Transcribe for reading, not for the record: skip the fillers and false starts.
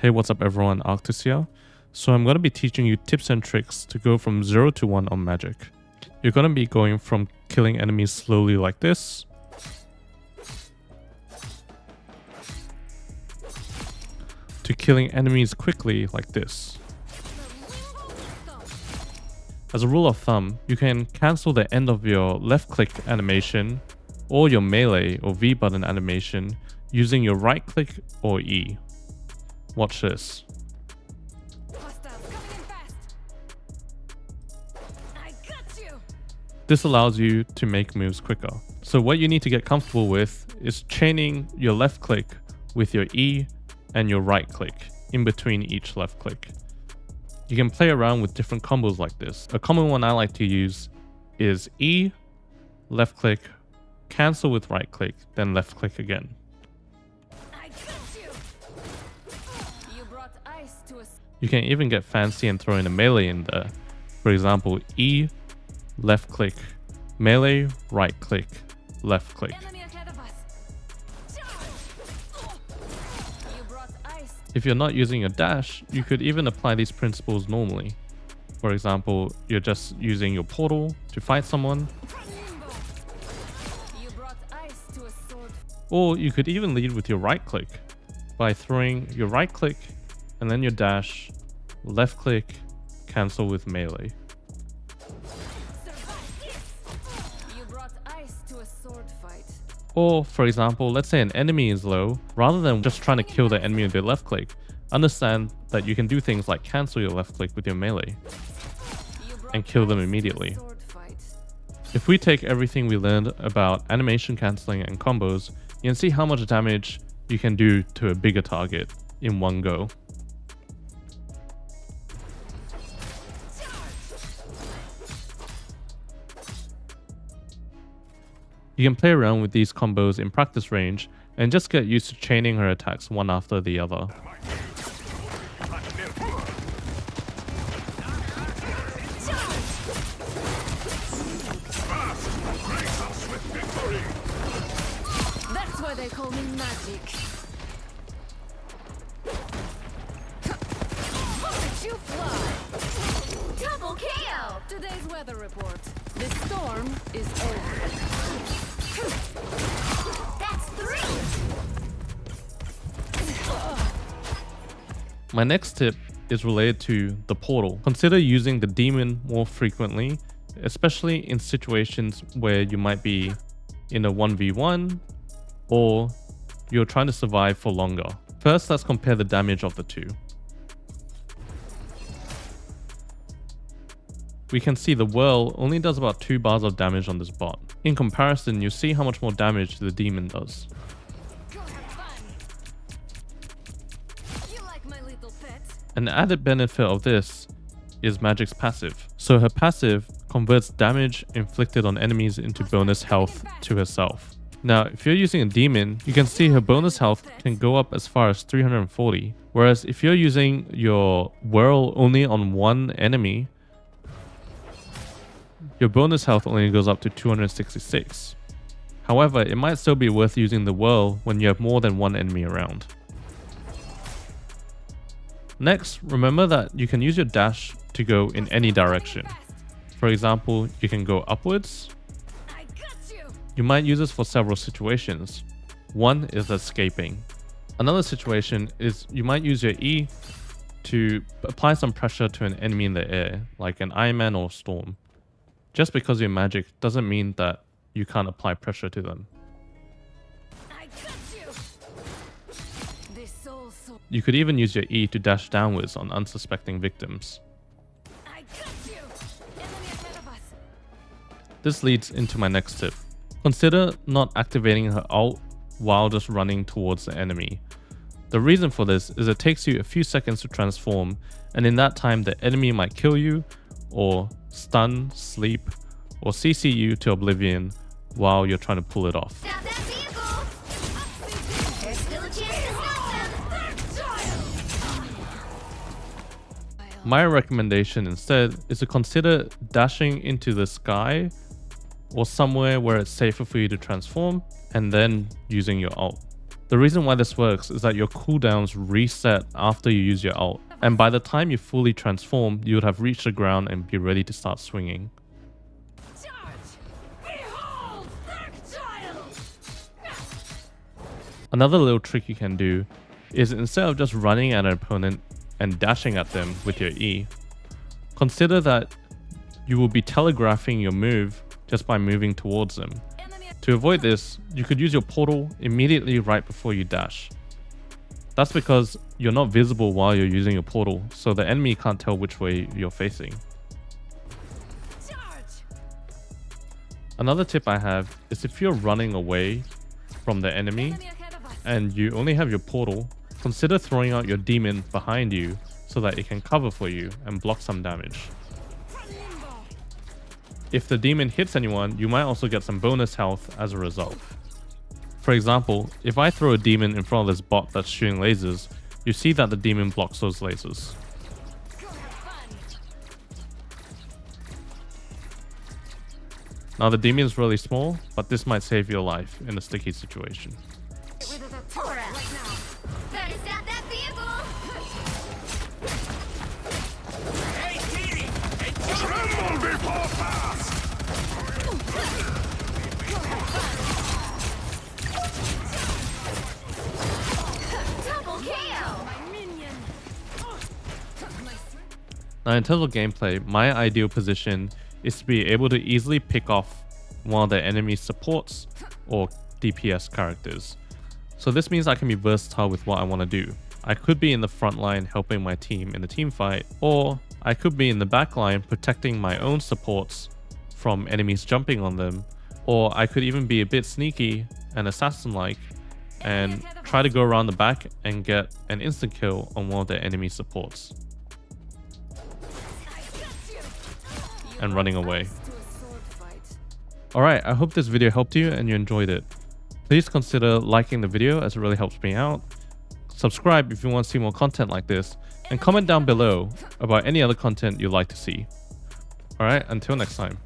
Hey, what's up everyone, Arctis here. So I'm going to be teaching you tips and tricks to go from 0 to 1 on Magik. You're going to be going from killing enemies slowly like this, to killing enemies quickly like this. As a rule of thumb, you can cancel the end of your left click animation or your melee or V button animation using your right click or E. Watch this. This allows you to make moves quicker. So what you need to get comfortable with is chaining your left click with your E and your right click in between each left click. You can play around with different combos like this. A common one I like to use is E, left click, cancel with right click, then left click again. You can even get fancy and throw in a melee in there. For example, E, left click, melee, right click, left click. If you're not using your dash, you could even apply these principles normally. For example, you're just using your portal to fight someone. Or you could even lead with your right click by throwing your right click and then your dash, left click, cancel with melee. Or, for example, let's say an enemy is low, rather than just trying to kill the enemy with your left click, understand that you can do things like cancel your left click with your melee and kill them immediately. If we take everything we learned about animation cancelling and combos, you can see how much damage you can do to a bigger target in one go. You can play around with these combos in practice range and just get used to chaining her attacks one after the other. That's why they call me Magik. You fly! Double KO! Today's weather report. The storm is over. That's 3! My next tip is related to the portal. Consider using the demon more frequently, especially in situations where you might be in a 1v1 or you're trying to survive for longer. First, let's compare the damage of the two. We can see the Whirl only does about 2 bars of damage on this bot. In comparison, you see how much more damage the demon does. An added benefit of this is Magik's passive. So her passive converts damage inflicted on enemies into bonus health to herself. Now, if you're using a demon, you can see her bonus health can go up as far as 340. Whereas if you're using your Whirl only on one enemy, your bonus health only goes up to 266. However, it might still be worth using the Whirl when you have more than one enemy around. Next, remember that you can use your dash to go in any direction. For example, you can go upwards. You might use this for several situations. One is escaping. Another situation is you might use your E to apply some pressure to an enemy in the air, like an Iron Man or Storm. Just because you're Magik doesn't mean that you can't apply pressure to them. You could even use your E to dash downwards on unsuspecting victims. This leads into my next tip. Consider not activating her ult while just running towards the enemy. The reason for this is it takes you a few seconds to transform, and in that time the enemy might kill you, or stun, sleep, or CC you to oblivion while you're trying to pull it off. My recommendation instead is to consider dashing into the sky or somewhere where it's safer for you to transform, and then using your ult. The reason why this works is that your cooldowns reset after you use your ult, and by the time you fully transform, you would have reached the ground and be ready to start swinging. Another little trick you can do is instead of just running at an opponent and dashing at them with your E, consider that you will be telegraphing your move just by moving towards them. To avoid this, you could use your portal immediately right before you dash. That's because you're not visible while you're using your portal, so the enemy can't tell which way you're facing. Another tip I have is if you're running away from the enemy and you only have your portal, consider throwing out your demon behind you so that it can cover for you and block some damage. If the demon hits anyone, you might also get some bonus health as a result. For example, if I throw a demon in front of this bot that's shooting lasers, you see that the demon blocks those lasers. Now the demon is really small, but this might save your life in a sticky situation. Now in terms of gameplay, my ideal position is to be able to easily pick off one of the enemy's supports or DPS characters. So this means I can be versatile with what I want to do. I could be in the front line helping my team in the team fight, or I could be in the back line protecting my own supports from enemies jumping on them, or I could even be a bit sneaky and assassin-like and try to go around the back and get an instant kill on one of the enemy supports and running away. Alright, I hope this video helped you and you enjoyed it. Please consider liking the video as it really helps me out. Subscribe if you want to see more content like this, and comment down below about any other content you'd like to see. Alright, until next time.